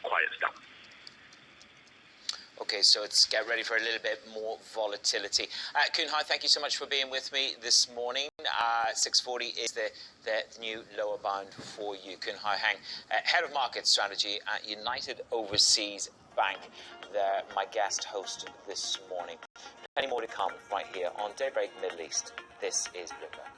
quiets down. Okay, so it's get ready for a little bit more volatility. Koen Hai, thank you so much for being with me this morning. 640 is the new lower bound for you. Koen Hai Hang, Head of Market Strategy at United Overseas Bank, my guest host this morning. Plenty more to come right here on Daybreak Middle East. This is Bloomberg.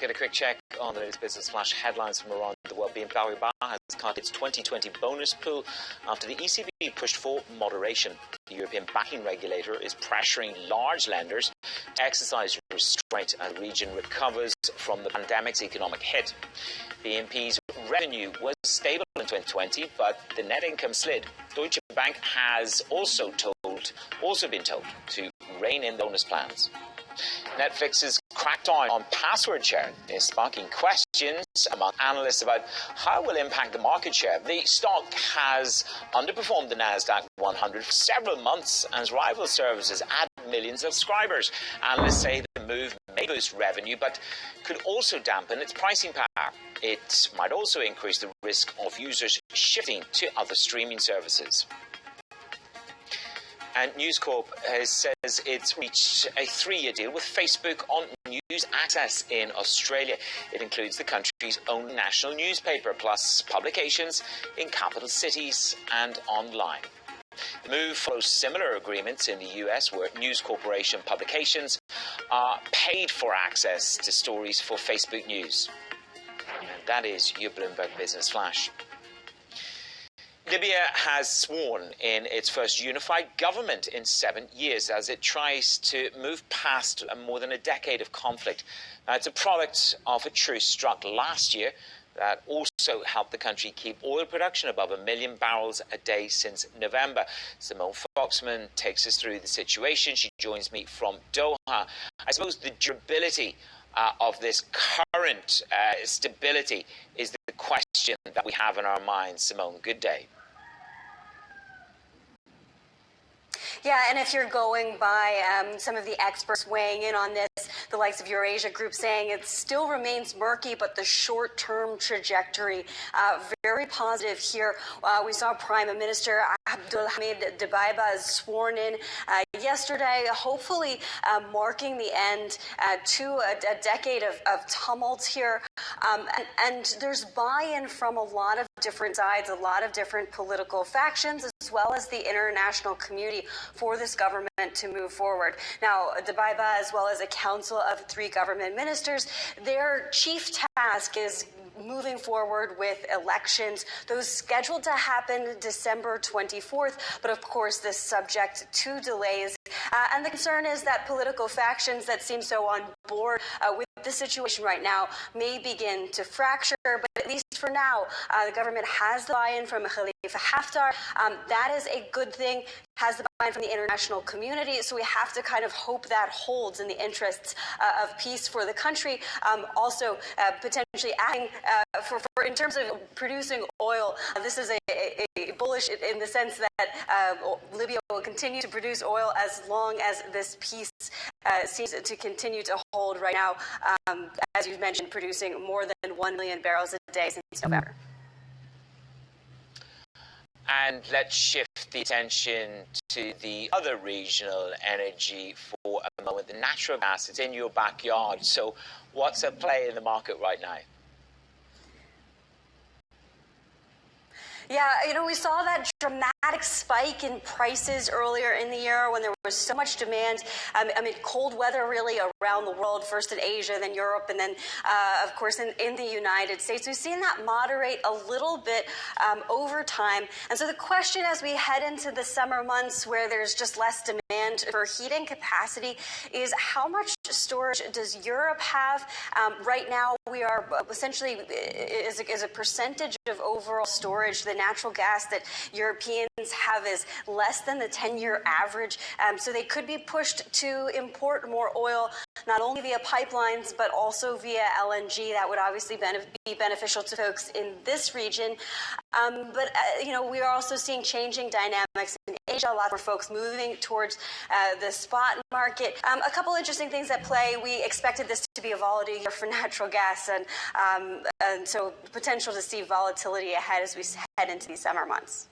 Let's get a quick check on the latest business flash headlines from around the world. BNP Paribas has cut its 2020 bonus pool after the ECB pushed for moderation. The European banking regulator is pressuring large lenders to exercise restraint as the region recovers from the pandemic's economic hit. BNP's revenue was stable in 2020, but the net income slid. Deutsche Bank has also been told to rein in bonus plans. Netflix's crackdown on password sharing is sparking questions among analysts about how it will impact the market share. The stock has underperformed the Nasdaq 100 for several months as rival services add millions of subscribers. Analysts say the move may boost revenue but could also dampen its pricing power. It might also increase the risk of users shifting to other streaming services. And News Corp says it's reached a 3-year deal with Facebook on news access in Australia. It includes the country's own national newspaper, plus publications in capital cities and online. The move follows similar agreements in the US where News Corporation publications are paid for access to stories for Facebook News. And that is your Bloomberg Business Flash. Libya has sworn in its first unified government in 7 years as it tries to move past more than a decade of conflict. It's a product of a truce struck last year that also helped the country keep oil production above 1 million barrels a day since November. Simone Foxman takes us through the situation. She joins me from Doha. I suppose the durability of this current stability is the question that we have in our minds. Simone, good day. Yeah, and if you're going by some of the experts weighing in on this, the likes of Eurasia Group saying it still remains murky, but the short-term trajectory very positive here. We saw Prime Minister Abdulhamid Dbeibah sworn in yesterday, hopefully marking the end to a decade of tumult here. And there's buy-in from a lot of different sides, a lot of different political factions, as well as the international community for this government to move forward. Now, Dabaiba, as well as a council of 3 government ministers, their chief task is moving forward with elections, those scheduled to happen December 24th, but of course this subject to delays. And the concern is that political factions that seem so on board with the situation right now may begin to fracture, but at least for now, the government has the buy-in from Khalifa Haftar. That is a good thing, has the buy-in from the international community, so we have to kind of hope that holds in the interests of peace for the country. Also, potentially adding, in terms of producing oil, this is a bullish in the sense that Libya will continue to produce oil as long as this peace seems to continue to hold right now, as you've mentioned, producing more than 1 million barrels a day since November. And let's shift the attention to the other regional energy for a moment. The natural gas, it's in your backyard. So what's at play in the market right now? Yeah, you know, we saw that dramatic spike in prices earlier in the year when there was so much demand amid cold weather really around the world, first in Asia, then Europe, and then, of course, in the United States. We've seen that moderate a little bit over time. And so the question as we head into the summer months where there's just less demand for heating capacity is how much storage does Europe have? Right now, we are essentially, is a percentage of overall storage, the natural gas that Europeans have is less than the 10-year average. So they could be pushed to import more oil, not only via pipelines, but also via LNG. That would obviously be beneficial to folks in this region. You know, we are also seeing changing dynamics in Asia, a lot more folks moving towards the spot market. A couple interesting things at play. We expected this to be a volatile year for natural gas, and so potential to see volatility ahead as we head into these summer months.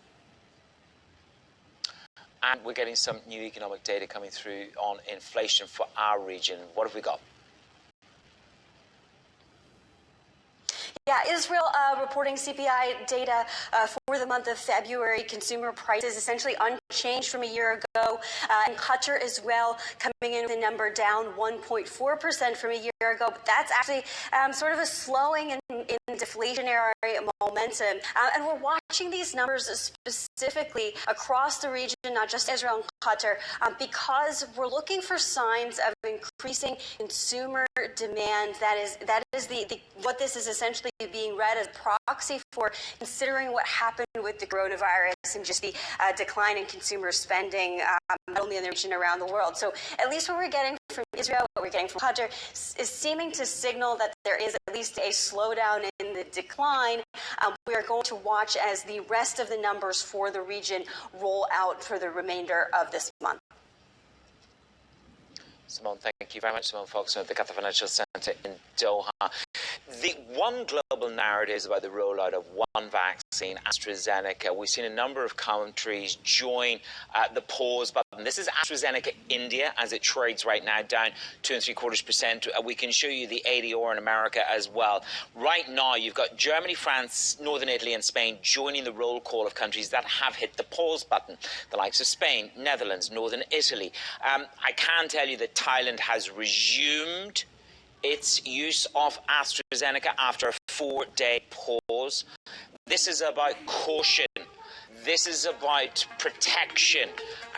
And we're getting some new economic data coming through on inflation for our region. What have we got? Yeah, Israel reporting CPI data for the month of February. Consumer prices essentially unchanged from a year ago. And Qatar as well coming in with a number down 1.4% from a year ago. But that's actually sort of a slowing in deflationary momentum. And we're watching these numbers specifically across the region, not just Israel and Qatar, because we're looking for signs of increasing consumer demand. That is the what this is essentially being read as proxy for, considering what happened with the coronavirus and just the decline in consumer spending, not only in the region, around the world. So at least what we're getting from Israel, what we're getting from Qatar, is seeming to signal that there is at least a slowdown in the decline. We are going to watch as the rest of the numbers for the region roll out for the remainder of this month. Simone, thank you very much. Simone Fox at the Qatar Financial Centre in Doha. The one global narrative is about the rollout of one vaccine, AstraZeneca. We've seen a number of countries join the pause button. This is AstraZeneca India, as it trades right now, down 2.75%. We can show you the ADR in America as well. Right now, you've got Germany, France, Northern Italy and Spain joining the roll call of countries that have hit the pause button. The likes of Spain, Netherlands, Northern Italy. I can tell you that Thailand has resumed its use of AstraZeneca after a 4-day pause. This is about caution. This is about protection.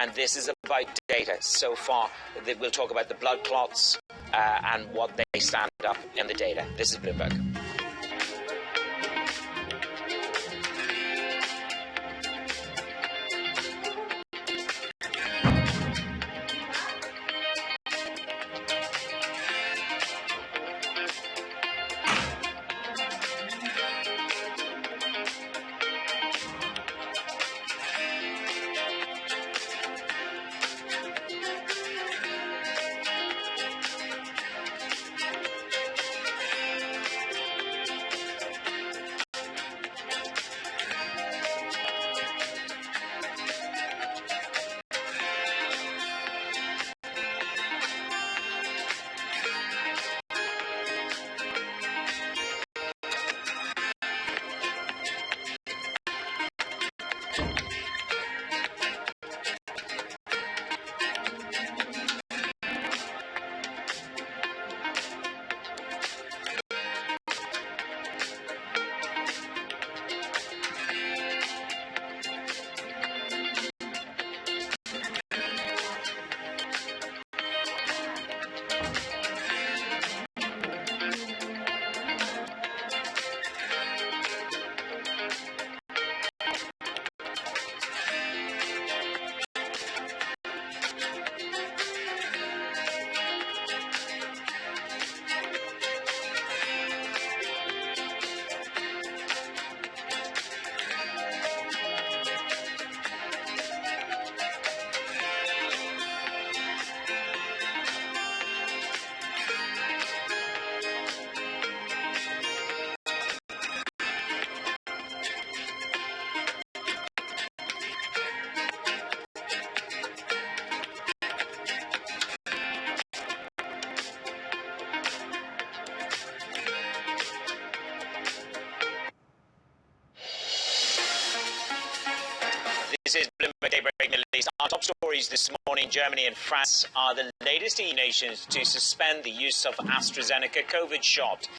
And this is about data. So far, we'll talk about the blood clots and what they stand up in the data. This is Bloomberg. This is Bloomberg Daybreak Middle East. Our top stories this morning: Germany and France are the latest EU nations to suspend the use of AstraZeneca COVID shot.